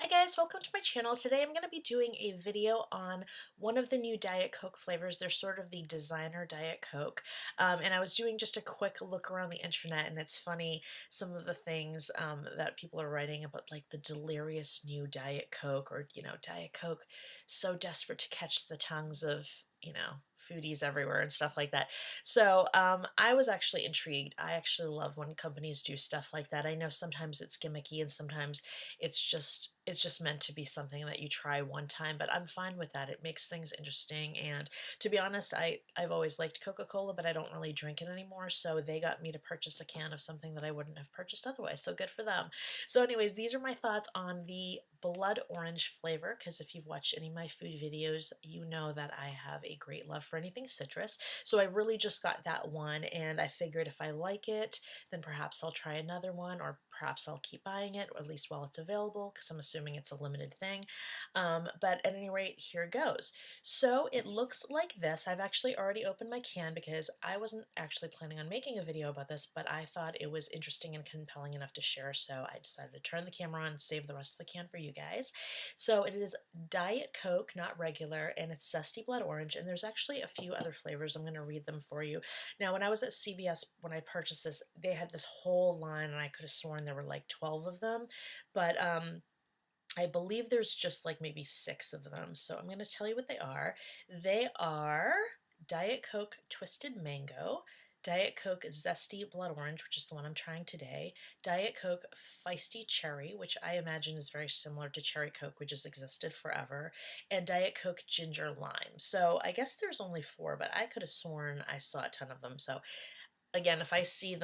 Hi guys, welcome to my channel. Today I'm going to be doing a video on one of the new Diet Coke flavors. They're sort of the designer Diet Coke. And I was doing just a quick look around the internet, and it's funny some of the things that people are writing about, like the delirious new Diet Coke, or, Diet Coke so desperate to catch the tongues of, foodies everywhere and stuff like that. So I was actually intrigued. I actually love when companies do stuff like that. I know sometimes it's gimmicky and sometimes it's just meant to be something that you try one time, but I'm fine with that. It makes things interesting. And to be honest, I've always liked Coca-Cola, but I don't really drink it anymore. So they got me to purchase a can of something that I wouldn't have purchased otherwise. So good for them. So anyways, these are my thoughts on the blood orange flavor, because if you've watched any of my food videos, you know that I have a great love for anything citrus. So I really just got that one, and I figured if I like it, then perhaps I'll try another one, or perhaps I'll keep buying it, or at least while it's available, because I'm assuming it's a limited thing. But at any rate, here goes. So it looks like this. I've actually already opened my can because I wasn't actually planning on making a video about this, but I thought it was interesting and compelling enough to share, so I decided to turn the camera on and save the rest of the can for you guys. So it is Diet Coke, not regular, and it's Zesty Blood Orange, and there's actually a few other flavors. I'm going to read them for you. Now, when I was at CVS, when I purchased this, they had this whole line, and I could have sworn there were like 12 of them, but I believe there's just like maybe 6 of them. So I'm going to tell you what they are. They are Diet Coke Twisted Mango, Diet Coke Zesty Blood Orange, which is the one I'm trying today, Diet Coke Feisty Cherry, which I imagine is very similar to Cherry Coke, which has existed forever, and Diet Coke Ginger Lime. So I guess there's only 4, but I could have sworn I saw a ton of them. So again, if I see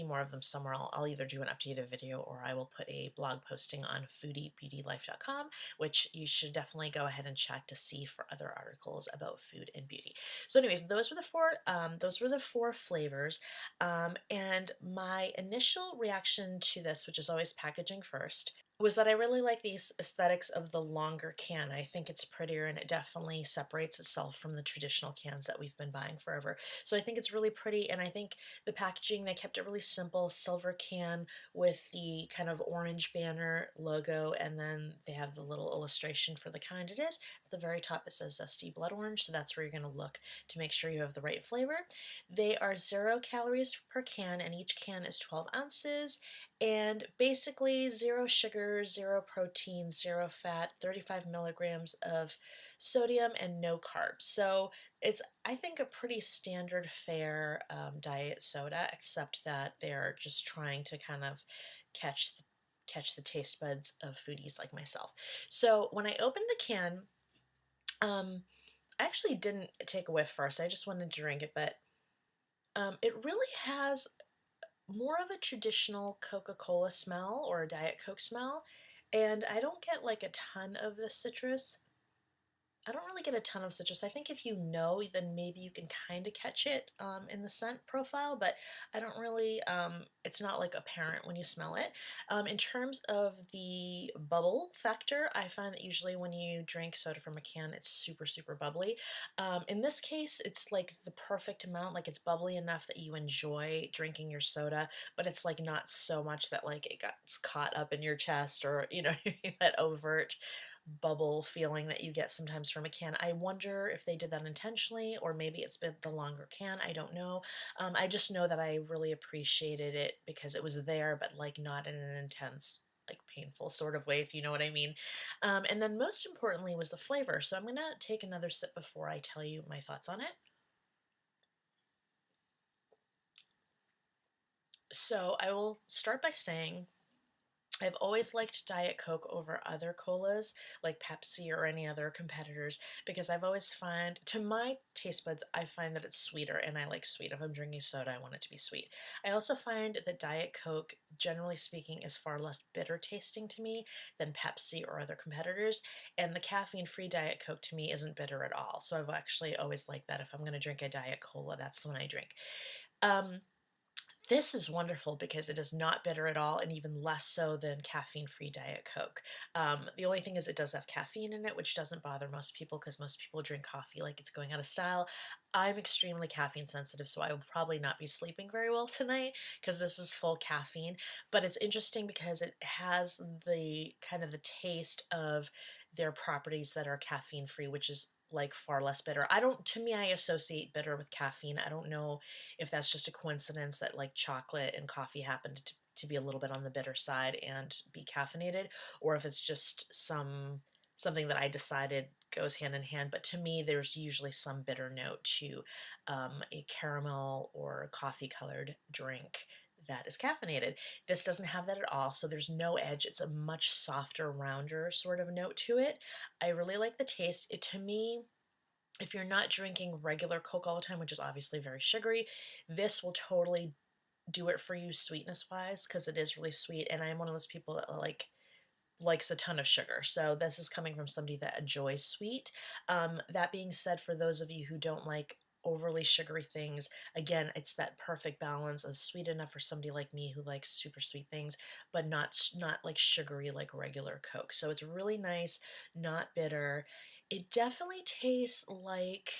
more of them somewhere, I'll either do an updated video or I will put a blog posting on foodiebeautylife.com, which you should definitely go ahead and check to see for other articles about food and beauty. So anyways, those were the 4 flavors. And my initial reaction to this, which is always packaging first, was that I really like these aesthetics of the longer can. I think it's prettier, and it definitely separates itself from the traditional cans that we've been buying forever. So I think it's really pretty, and I think the packaging, they kept it really simple. Silver can with the kind of orange banner logo, and then they have the little illustration for the kind it is. At the very top it says Zesty Blood Orange, so that's where you're going to look to make sure you have the right flavor. They are 0 calories per can, and each can is 12 ounces, and basically 0 sugar, 0 protein, 0 fat, 35 milligrams of sodium, and no carbs. So it's, I think, a pretty standard fare diet soda, except that they're just trying to kind of catch the taste buds of foodies like myself. So when I opened the can, I actually didn't take a whiff first. I just wanted to drink it, but it really has more of a traditional Coca-Cola smell, or a Diet Coke smell, and I don't get like a ton of the citrus. I don't really get a ton of citrus. I think if you know, then maybe you can kind of catch it in the scent profile, but I don't really, it's not like apparent when you smell it. In terms of the bubble factor, I find that usually when you drink soda from a can, it's super, super bubbly. In this case, it's like the perfect amount, like it's bubbly enough that you enjoy drinking your soda, but it's like not so much that like it gets caught up in your chest, or, that overt bubble feeling that you get sometimes from a can. I wonder if they did that intentionally, or maybe it's been the longer can. I don't know. I just know that I really appreciated it because it was there, but like not in an intense, like painful sort of way, if you know what I mean. And then most importantly was the flavor. So I'm gonna take another sip before I tell you my thoughts on it. So I will start by saying I've always liked Diet Coke over other colas like Pepsi or any other competitors, because I've always find, to my taste buds, I find that it's sweeter, and I like sweet. If I'm drinking soda, I want it to be sweet. I also find that Diet Coke, generally speaking, is far less bitter tasting to me than Pepsi or other competitors, and the caffeine-free Diet Coke to me isn't bitter at all. So I've actually always liked that. If I'm going to drink a Diet Cola, that's the one I drink. Um, This is wonderful because it is not bitter at all, and even less so than caffeine-free Diet Coke. The only thing is it does have caffeine in it, which doesn't bother most people because most people drink coffee like it's going out of style. I'm extremely caffeine sensitive, so I will probably not be sleeping very well tonight because this is full caffeine. But it's interesting because it has the kind of the taste of their properties that are caffeine-free, which is like far less bitter. I don't, to me, I associate bitter with caffeine. I don't know if that's just a coincidence that like chocolate and coffee happen to be a little bit on the bitter side and be caffeinated, or if it's just something that I decided goes hand in hand. But to me, there's usually some bitter note to a caramel or coffee colored drink that is caffeinated. This doesn't have that at all, so there's no edge. It's a much softer, rounder sort of note to it. I really like the taste. It to me, if you're not drinking regular Coke all the time, which is obviously very sugary, this will totally do it for you sweetness wise because it is really sweet. And I'm one of those people that likes a ton of sugar. So this is coming from somebody that enjoys sweet. That being said, for those of you who don't like overly sugary things, again, it's that perfect balance of sweet enough for somebody like me who likes super sweet things, but not like sugary like regular Coke. So it's really nice, not bitter. It definitely tastes like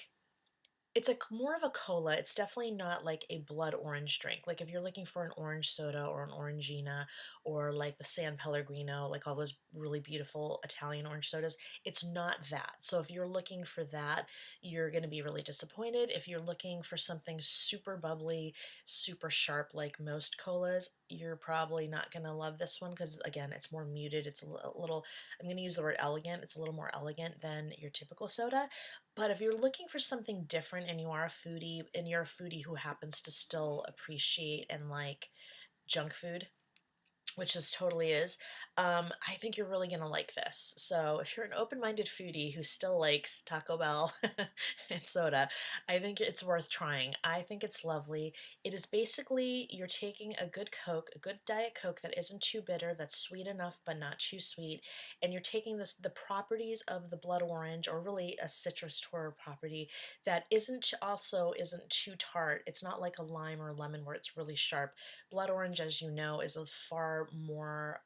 it's a more of a cola. It's definitely not like a blood orange drink. Like if you're looking for an orange soda or an orangina or like the San Pellegrino, like all those really beautiful Italian orange sodas, it's not that. So if you're looking for that, you're going to be really disappointed. If you're looking for something super bubbly, super sharp like most colas, you're probably not going to love this one because again, it's more muted. It's a little, I'm going to use the word elegant. It's a little more elegant than your typical soda. But if you're looking for something different and you are a foodie and you're a foodie who happens to still appreciate and like junk food, which this totally is, I think you're really gonna like this. So if you're an open-minded foodie who still likes Taco Bell and soda, I think it's worth trying. I think it's lovely. It is basically you're taking a good Coke, a good Diet Coke that isn't too bitter, that's sweet enough but not too sweet, and you're taking the properties of the blood orange, or really a citrus tour property that isn't too tart. It's not like a lime or a lemon where it's really sharp. Blood orange, as you know, is a far more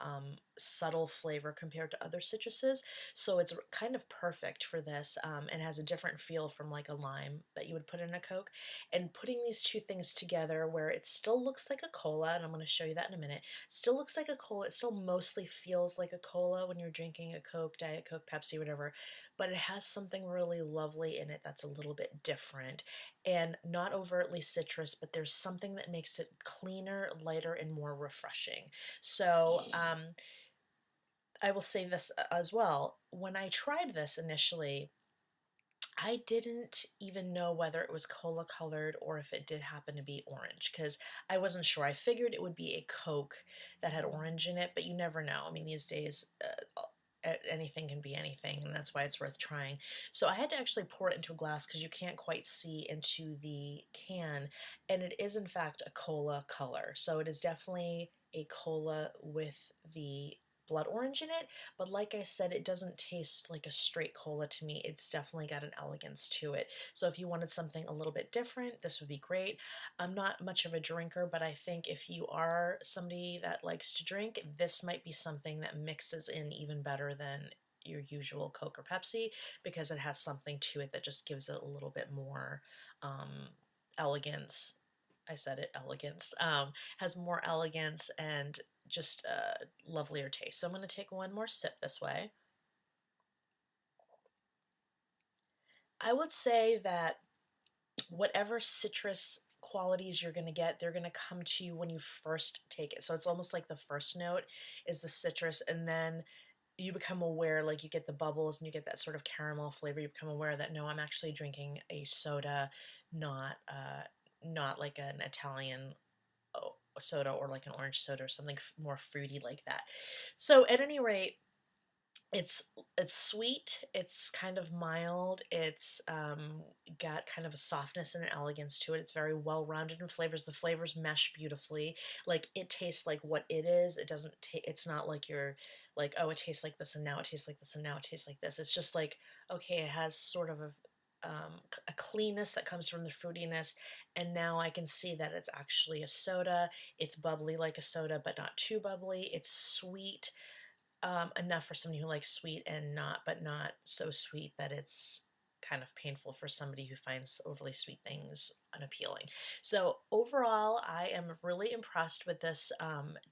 subtle flavor compared to other citruses, so it's kind of perfect for this and has a different feel from like a lime that you would put in a Coke. And putting these two things together where it still looks like a cola, and I'm going to show you that in a minute, still looks like a cola, it still mostly feels like a cola when you're drinking a Coke, Diet Coke, Pepsi, whatever, but it has something really lovely in it that's a little bit different and not overtly citrus, but there's something that makes it cleaner, lighter, and more refreshing. So I will say this as well. When I tried this initially, I didn't even know whether it was cola colored or if it did happen to be orange because I wasn't sure. I figured it would be a Coke that had orange in it, but you never know. I mean, these days, anything can be anything, and that's why it's worth trying. So I had to actually pour it into a glass because you can't quite see into the can, and it is in fact a cola color. So it is definitely a cola with the blood orange in it, but like I said, it doesn't taste like a straight cola to me. It's definitely got an elegance to it. So if you wanted something a little bit different, this would be great. I'm not much of a drinker, but I think if you are somebody that likes to drink, this might be something that mixes in even better than your usual Coke or Pepsi because it has something to it that just gives it a little bit more elegance. I said it, elegance. Has more elegance and just lovelier taste. So I'm going to take one more sip this way. I would say that whatever citrus qualities you're going to get, they're going to come to you when you first take it. So it's almost like the first note is the citrus, and then you become aware, like you get the bubbles and you get that sort of caramel flavor. You become aware that no, I'm actually drinking a soda, not like an Italian soda or like an orange soda or something more fruity like that. So at any rate, it's it's sweet, it's kind of mild, it's got kind of a softness and an elegance to it. It's very well rounded in flavors. The flavors mesh beautifully. Like it tastes like what it is. It doesn't it's not like you're like, oh, it tastes like this and now it tastes like this and now it tastes like this. It's just like, okay, it has sort of a a cleanness that comes from the fruitiness, and now I can see that it's actually a soda. It's bubbly like a soda, but not too bubbly. It's sweet, enough for somebody who likes sweet and not, but not so sweet that it's kind of painful for somebody who finds overly sweet things unappealing. So overall, I am really impressed with this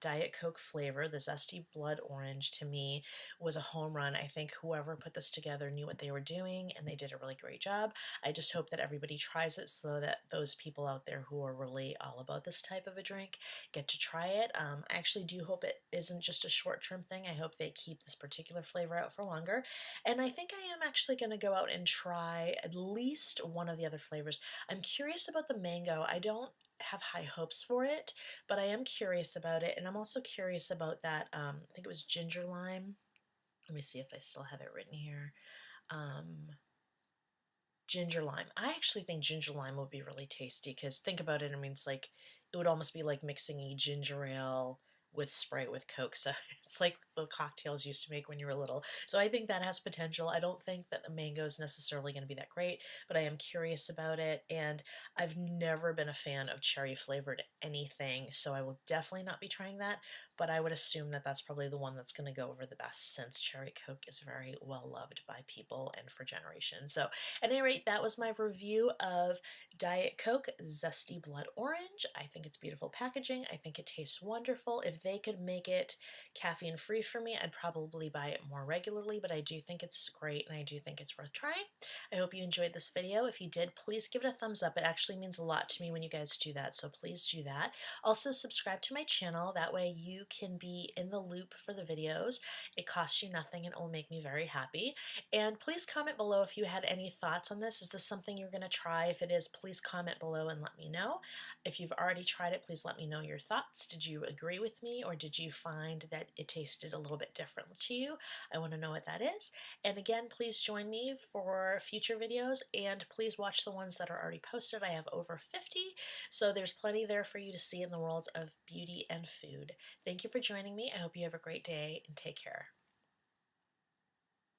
Diet Coke flavor. The Zesty Blood Orange to me was a home run. I think whoever put this together knew what they were doing and they did a really great job. I just hope that everybody tries it so that those people out there who are really all about this type of a drink get to try it. I actually do hope it isn't just a short-term thing. I hope they keep this particular flavor out for longer. And I think I am actually going to go out and try at least one of the other flavors. I'm curious about the mango. I don't have high hopes for it, but I am curious about it. And I'm also curious about that, I think it was ginger lime. Let me see if I still have it written here. Um, Ginger lime. I actually think ginger lime would be really tasty because think about it. I mean, it's like it would almost be like mixing a ginger ale with Sprite with Coke. So it's like the cocktails you used to make when you were little. So I think that has potential. I don't think that the mango is necessarily going to be that great, but I am curious about it. And I've never been a fan of cherry flavored anything, so I will definitely not be trying that. But I would assume that that's probably the one that's going to go over the best since cherry Coke is very well loved by people and for generations. So at any rate, that was my review of Diet Coke Zesty Blood Orange. I think it's beautiful packaging. I think it tastes wonderful. If they could make it caffeine free for me, I'd probably buy it more regularly, but I do think it's great and I do think it's worth trying. I hope you enjoyed this video. If you did, please give it a thumbs up. It actually means a lot to me when you guys do that, so please do that. Also, subscribe to my channel. That way you can be in the loop for the videos. It costs you nothing and it will make me very happy. And please comment below if you had any thoughts on this. Is this something you're going to try? If it is, please comment below and let me know. If you've already tried it, please let me know your thoughts. Did you agree with me or did you find that it tasted a little bit different to you? I want to know what that is. And again, please join me for future videos and please watch the ones that are already posted. I have over 50, so there's plenty there for you to see in the world of beauty and food. Thank you for joining me. I hope you have a great day and take care.